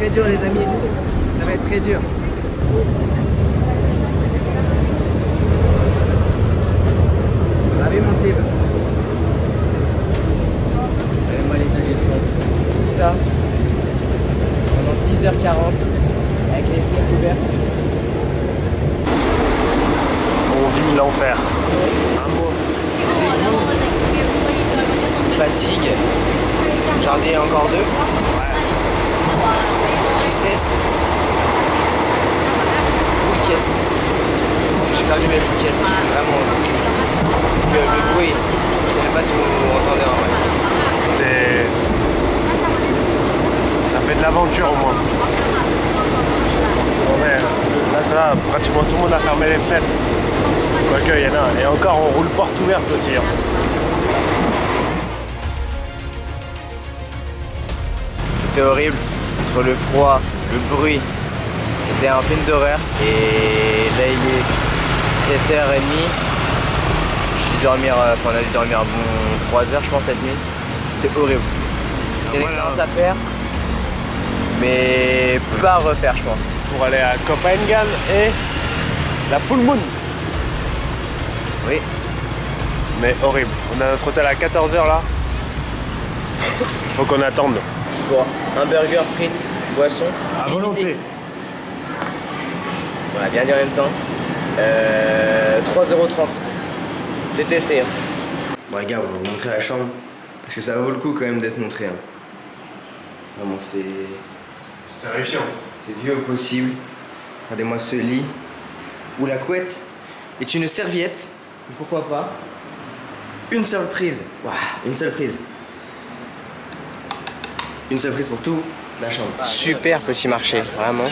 très dur les amis. Ça va être très dur. Bravez mon type. Regardez-moi l'état du front. Tout ça pendant 10h40 avec les fenêtres ouvertes. On vit l'enfer. Un mot. Dégoût, fatigue, j'en ai encore deux. Tristesse, boule de caisse. Parce que j'ai perdu mes boules de caisse, je suis vraiment triste. Parce que le bruit, je sais même pas si vous entendez en vrai. Ça fait de l'aventure au moins. Ouais, là ça va, pratiquement tout le monde a fermé les fenêtres. Quoique il y en a. Et encore on roule porte ouverte aussi. Hein. C'était horrible, entre le froid, le bruit, c'était un film d'horreur. Et là il est 7h30, on a dû dormir un bon 3 heures je pense cette nuit. C'était horrible. C'était une expérience à faire, mais pas à refaire je pense. Pour aller à Copenhagen et la Full Moon. Oui. Mais horrible. On a notre hôtel à 14h là. Faut qu'on attende. Bon, un burger, frites, boisson. À volonté. On a bien dit en même temps. 3,30 €. TTC. Hein. Bon les gars, on va vous montrer la chambre. Parce que ça vaut le coup quand même d'être montré. Hein. Vraiment, c'est terrifiant. C'est vieux au possible. Regardez-moi ce lit. Où la couette est une serviette. Pourquoi pas. Une seule prise. Waouh, une seule prise. Une seule prise pour tout la chambre. Super petit marché, vraiment.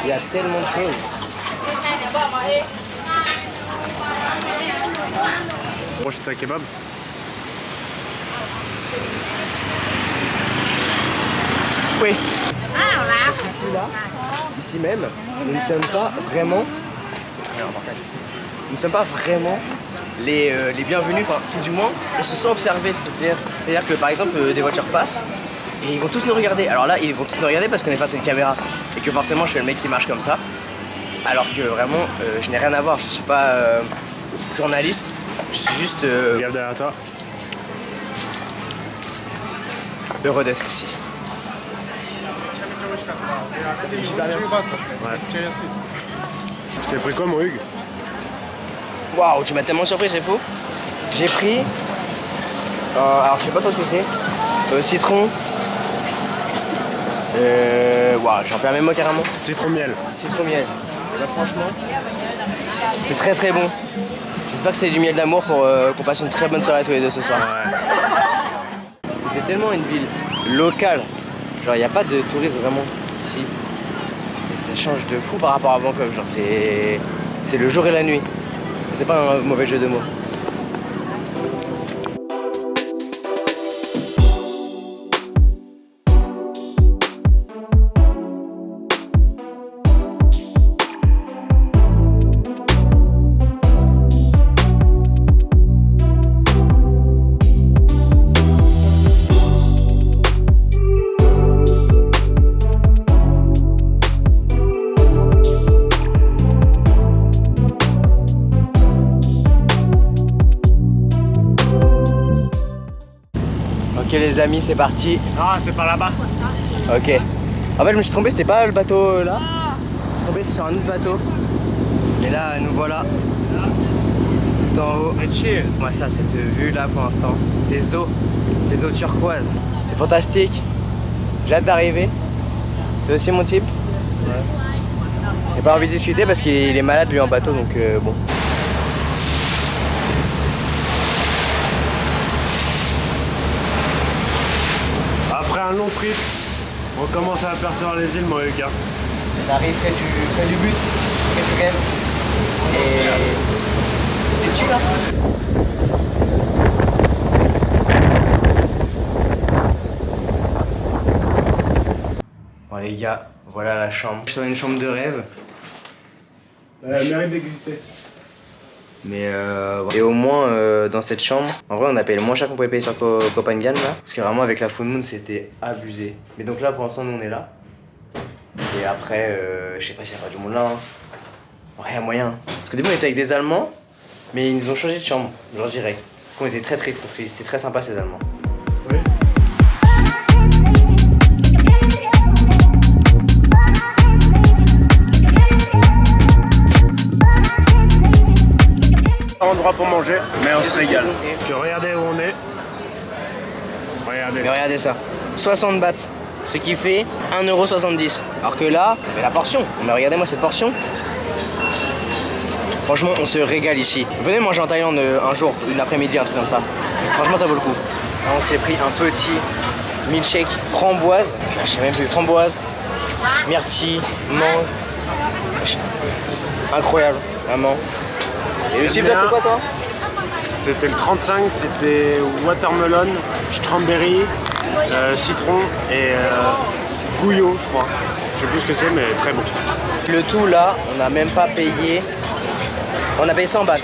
Il y a tellement de choses. Bon, c'est un kebab. Oui. Ici, là, ici même, nous ne sommes pas vraiment. Nous ne sommes pas vraiment les bienvenus, enfin tout du moins, on se sent observé, c'est-à-dire que par exemple des voitures passent et ils vont tous nous regarder. Alors là, ils vont tous nous regarder parce qu'on est face à une caméra et que forcément je suis le mec qui marche comme ça. Alors que vraiment, je n'ai rien à voir, je suis pas journaliste, je suis juste Regarde derrière toi. heureux d'être ici. Ouais. Je t'ai pris quoi mon Hugues? Waouh, tu m'as tellement surpris, c'est fou. J'ai pris, alors je sais pas trop ce que c'est, citron, waouh, j'en perds même moi carrément. Citron miel. Citron miel. Et là franchement, c'est très très bon. J'espère que c'est du miel d'amour pour qu'on passe une très bonne soirée tous les deux ce soir. Ouais. C'est tellement une ville locale, genre il n'y a pas de tourisme vraiment ici. Ça change de fou par rapport à Bangkok, genre c'est le jour et la nuit. C'est pas un mauvais jeu de mots. Ok les amis, c'est parti. Ah, c'est par là-bas. Ok. En fait je me suis trompé, c'était pas le bateau là. Je suis tombé sur un autre bateau. Et là nous voilà. Tout en haut. Et chill. Moi ça, cette vue là pour l'instant. Ces eaux turquoises. C'est fantastique. J'ai hâte d'arriver. Toi aussi mon type? Ouais. J'ai pas envie de discuter parce qu'il est malade lui en bateau donc bon. Après un long trip, on commence à apercevoir les îles, mon Hugues. On arrive près du but, près du game. Et c'est chill là. Bon les gars, voilà la chambre. Je suis dans une chambre de rêve. Elle mérite d'exister. Mais et au moins dans cette chambre, en vrai on a payé le moins cher qu'on pouvait payer sur Copenhagen là. Parce que vraiment avec la Full Moon c'était abusé. Mais donc là pour l'instant nous on est là. Et après, je sais pas s'il y aura du moulin. Rien moyen. Parce qu'au début, on était avec des Allemands, mais ils nous ont changé de chambre, genre direct. Donc on était très tristes parce qu'ils étaient très sympas, ces Allemands. Oui. Endroit pour manger, mais on se régale. Parce que regardez où on est. Regardez. Mais regardez ça. 60 bahts. Ce qui fait 1,70 €. Alors que là, mais la portion. Mais regardez-moi cette portion. Franchement, on se régale ici. Venez manger en Thaïlande un jour, une après-midi, un truc comme ça. Franchement, ça vaut le coup. Là, on s'est pris un petit milkshake framboise. Je sais même plus, framboise, myrtille, mangue. Incroyable, vraiment. Et le type là, c'est quoi toi? C'était le 35, c'était watermelon, strawberry, citron et gouillot, je crois. Je sais plus ce que c'est, mais très bon. Le tout là, on n'a même pas payé. On a payé 100 bahts.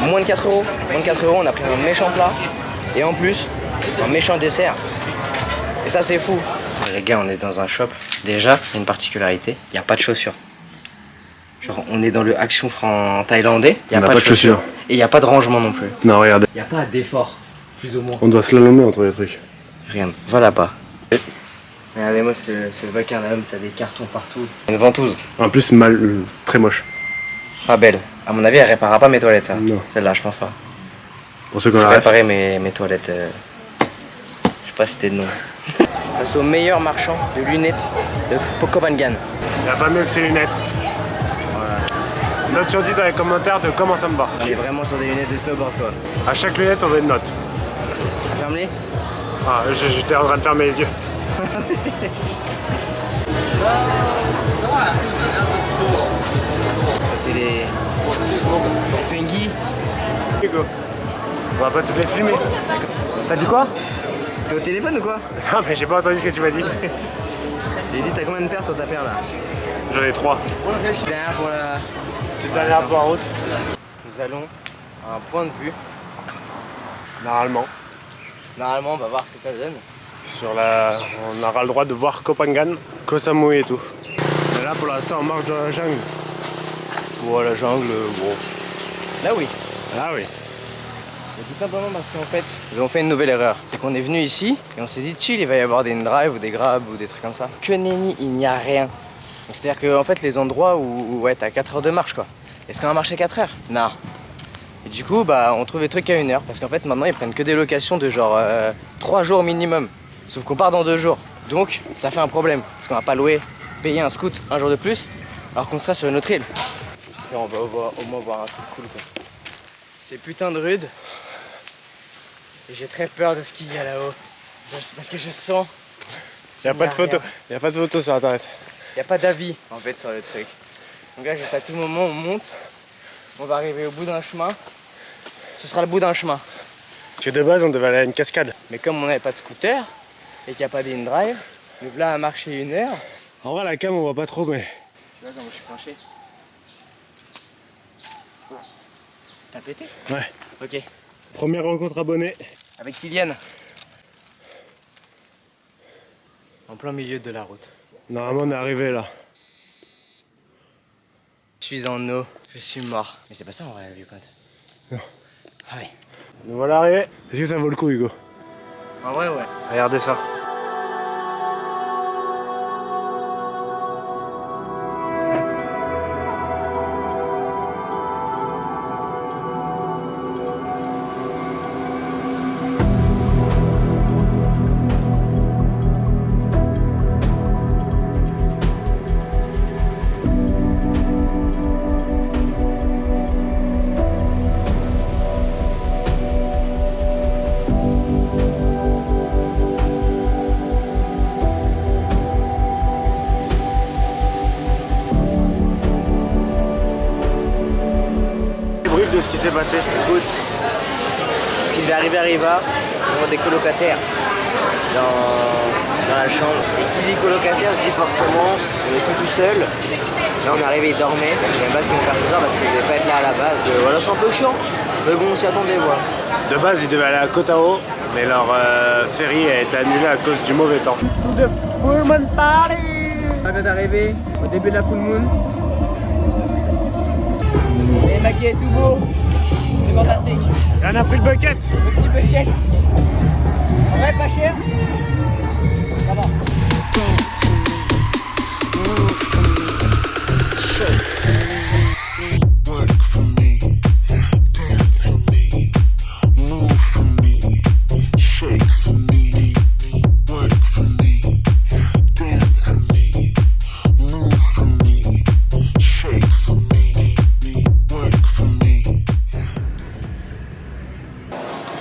Moins de 4 €. Moins de 4 €, on a pris un méchant plat. Et en plus, un méchant dessert. Et ça, c'est fou. Les gars, on est dans un shop. Déjà, il y a une particularité, il n'y a pas de chaussures. Genre, on est dans le action franc thaïlandais, il n'y a pas de chaussures. Et il n'y a pas de rangement non plus. Non, regardez. Il n'y a pas d'effort, plus ou moins. On doit slalomer entre les trucs. Rien, va là-bas. Regardez-moi ce vacarme, t'as des cartons partout. Une ventouse. En plus, très moche. Pas belle. À mon avis, elle réparera pas mes toilettes, ça. Non. Celle-là, je pense pas. Pour ceux qui Je ont vais la réparer mes toilettes. Je sais pas si c'était de nom. Face au meilleur marchand de lunettes de Kopangan. Il n'y a pas mieux que ces lunettes. Voilà. Note sur 10 dans les commentaires de comment ça me va. On est vraiment sur des lunettes de snowboard quoi. À chaque lunette, on veut une note. Ferme-les. Ah, j'étais en train de fermer les yeux. Ça c'est les Fengi. Go. On va pas toutes les filmer. T'as dit quoi? T'es au téléphone ou quoi? Non mais j'ai pas entendu ce que tu m'as dit. J'ai dit t'as combien de paires sur ta paire là? J'en ai 3. Je suis derrière pour la... Petite dernière pour la route. Nous allons à un point de vue. Normalement. Normalement on va voir ce que ça donne. On aura le droit de voir Koh Phangan, Koh Samui et tout. Mais là pour l'instant on marche dans la jungle. Bon la jungle, bon. Là oui. Ah oui. Et tout simplement parce qu'en fait, nous avons fait une nouvelle erreur. C'est qu'on est venu ici et on s'est dit chill, il va y avoir des drives ou des grabs ou des trucs comme ça. Que nenni, il n'y a rien. C'est-à-dire que en fait les endroits où ouais, t'as 4 heures de marche quoi. Est-ce qu'on va marcher 4 heures? Non. Et du coup bah on trouve des trucs à 1 heure parce qu'en fait maintenant ils prennent que des locations de genre 3 jours minimum. Sauf qu'on part dans 2 jours. Donc ça fait un problème. Parce qu'on va pas louer, payer un scoot un jour de plus alors qu'on sera sur une autre île. J'espère qu'on va au moins voir un truc cool quoi. C'est putain de rude. Et j'ai très peur de ce qu'il y a là-haut. Parce que je sens. Il n'y a pas de photo. Il n'y a pas de photo sur internet. Il n'y a pas d'avis en fait sur le truc. Donc là juste à tout moment on monte. On va arriver au bout d'un chemin. Ce sera le bout d'un chemin. Parce que de base on devait aller à une cascade. Mais comme on n'avait pas de scooter et qu'il n'y a pas d'in-drive, nous voilà à marcher 1 heure. En vrai la cam on voit pas trop mais. Tu vois comment je suis penché. T'as pété? Ouais. Ok. Première rencontre abonnée. Avec Kylian. En plein milieu de la route. Normalement on est arrivé là. Je suis en eau, je suis mort. Mais c'est pas ça en vrai, vieux pote. Non. Ah ouais. Nous voilà arrivés. Est-ce que ça vaut le coup Hugo? En vrai ouais. Regardez ça. De ce qui s'est passé. Écoute, ce qui devait arriver arriva, nous avons des colocataires dans la chambre. Et qui dit colocataire dit forcément on n'est plus tout seul. Là on est arrivé, ils dormaient. Je sais même pas s'ils vont faire tout ça parce qu'ils devaient pas être là à la base. Voilà, c'est un peu chiant. Mais bon, on s'y attendait, voilà. De base ils devaient aller à Koh Tao, mais leur ferry a été annulé à cause du mauvais temps. To the Pullman Party. vient d'arriver au début de la full moon. Et Maki est tout beau. C'est fantastique. Et on a pris le bucket. Le petit bucket. En vrai, pas cher. Ça va.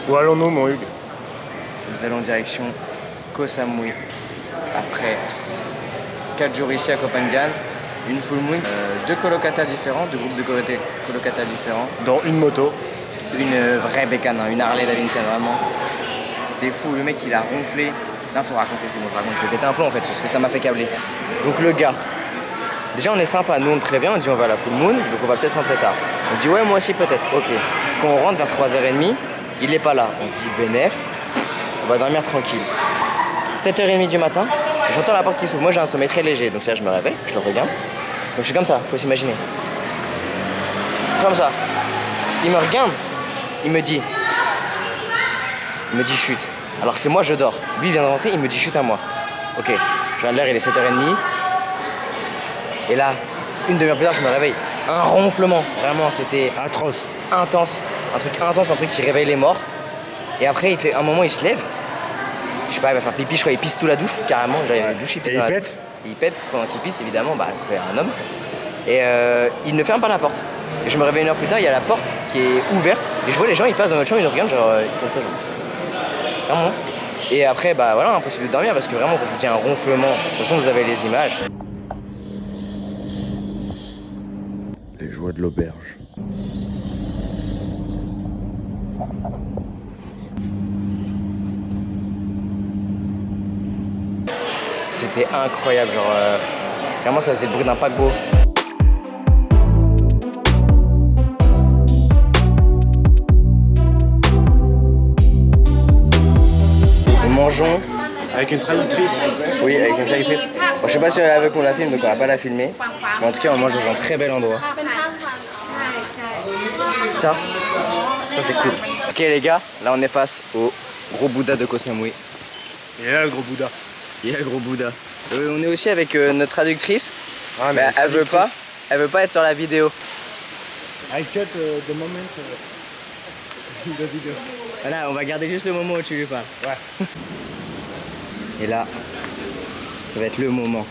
Où allons-nous, mon Hugues? Nous allons en direction Koh Samui. Après 4 jours ici à Copenhague, une full moon, 2 colocataires différents, 2 groupes de colocataires différents. Dans une moto. Une vraie bécane, hein, une Harley Davidson, vraiment. C'était fou, le mec il a ronflé. Là faut raconter, c'est bon, je raconte, je vais péter un plomb en fait, parce que ça m'a fait câbler. Donc le gars, déjà on est sympa, nous on le prévient, on dit on va à la full moon, donc on va peut-être rentrer tard. On dit ouais moi aussi peut-être, ok. Quand on rentre vers 3h30, il est pas là. On se dit bénef, on va dormir tranquille. 7h30 du matin, j'entends la porte qui s'ouvre. Moi j'ai un sommeil très léger, donc ça je me réveille, je le regarde. Donc je suis comme ça, faut s'imaginer. Comme ça. Il me regarde, il me dit chute. Alors que c'est moi je dors. Lui il vient de rentrer, il me dit chute à moi. Ok, je regarde l'heure, il est 7h30. Et là, une demi-heure plus tard, je me réveille. Un ronflement, vraiment c'était Atroce. intense. Un truc intense, un truc qui réveille les morts. Et après, il fait un moment, il se lève. Je sais pas, il va faire pipi, je crois, il pisse sous la douche, carrément. Genre, il y avait une douche, il pisse Et dans il la pète. Il pète pendant qu'il pisse, évidemment, bah c'est un homme. Et il ne ferme pas la porte. Et je me réveille une heure plus tard, il y a la porte qui est ouverte. Et je vois les gens, ils passent dans notre chambre, ils nous regardent, genre, ils font ça, genre. Vraiment. Et après, bah voilà, impossible de dormir parce que vraiment, quand je vous dis un ronflement, de toute façon, vous avez les images. Les joies de l'auberge. C'était incroyable, genre, vraiment, ça faisait le bruit d'un paquebot. Nous mangeons. Avec une traductrice. Oui, avec une traductrice. Bon, je sais pas si elle veut qu'on la filme, donc on va pas la filmer. Mais en tout cas, on mange dans un très bel endroit. Ça c'est cool. Ok les gars, là on est face au gros Bouddha de Koh Samui. Et là, le gros Bouddha. Il y a le gros Bouddha. On est aussi avec notre traductrice. Ah, Mais elle veut pas être sur la vidéo. I cut the moment the video. Voilà, on va garder juste le moment où tu lui parles. Ouais. Et là, ça va être le moment.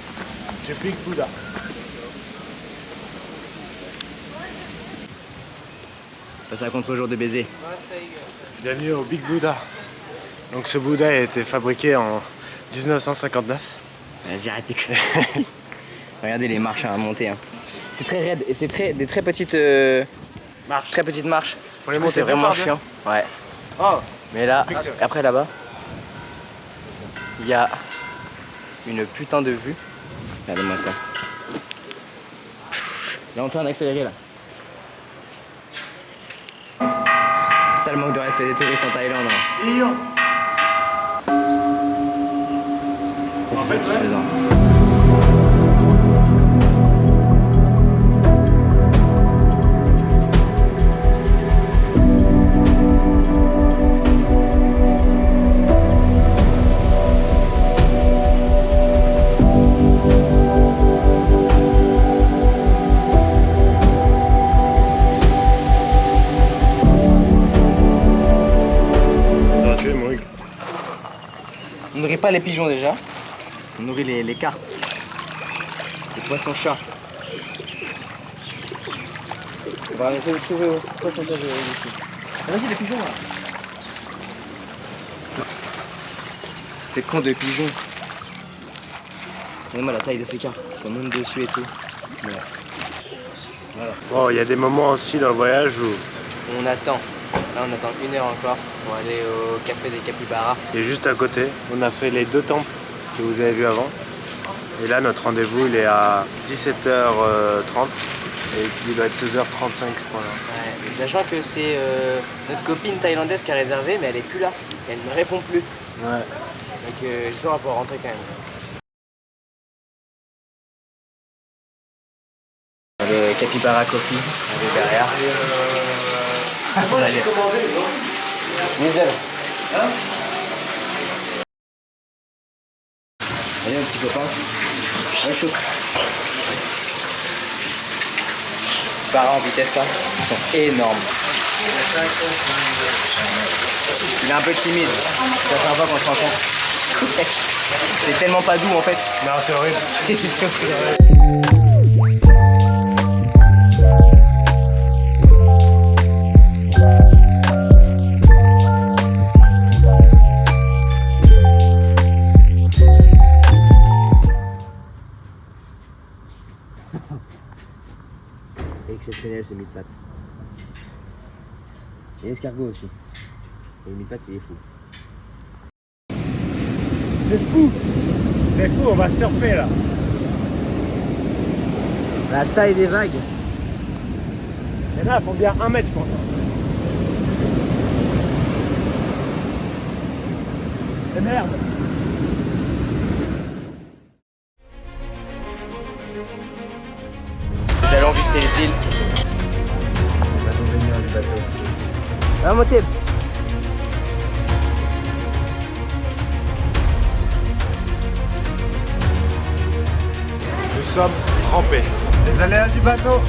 Je pique Bouddha. Passe à contre-jour de baiser. Bienvenue au Big Buddha. Donc ce Bouddha a été fabriqué en 1959. Vas-y, arrête tes conneries. Regardez les marches à monter. Hein. C'est très raide et c'est des très petites Marche. Très petites marches. Faut les Du coup, monter c'est vraiment bien. chiant. Ouais. Oh. Mais là, après là-bas, il y a une putain de vue. Regardez-moi ça. Là, on tourne accéléré là. Ça le manque de respect des touristes en Thaïlande. Hein. Ça, c'est satisfaisant. On nourrit pas les pigeons déjà, on nourrit les carpes, les poissons-chats. On va trouver aussi poissons-chats ici. Ah, vas-y les pigeons là. C'est con de pigeons. Regardez-moi la taille de ces carpes, ils sont même dessus et tout. Ouais. Voilà. Bon, il y a des moments aussi dans le voyage où On attend. Là on attend 1 heure encore pour aller au café des capybaras. et juste à côté, on a fait les 2 temples que vous avez vus avant. Et là, notre rendez-vous, il est à 17h30 et il doit être 16h35, je crois. Là. Ouais, sachant que c'est notre copine thaïlandaise qui a réservé, mais elle est plus là. Elle ne répond plus. Ouais. Donc j'espère qu'on va pouvoir rentrer quand même. Le Capybara Coffee, on est derrière. On va aller. Nickel. Allez, un petit copain. Un chaud. Para en vitesse là, ils sont énormes. Il est un peu timide. C'est la première fois qu'on se rencontre. C'est tellement pas doux en fait. Non, c'est horrible. C'est juste horrible. Exceptionnel ce mille-pattes. Et l'escargot aussi. Et le mille-pattes il est fou. C'est fou. C'est fou, on va surfer là. La taille des vagues. Et là, elles font bien 1 mètre, je pense. Et merde. Nous allons visiter les îles. Les inconvénients du bateau. À moitié. Nous sommes trempés. Les aléas du bateau.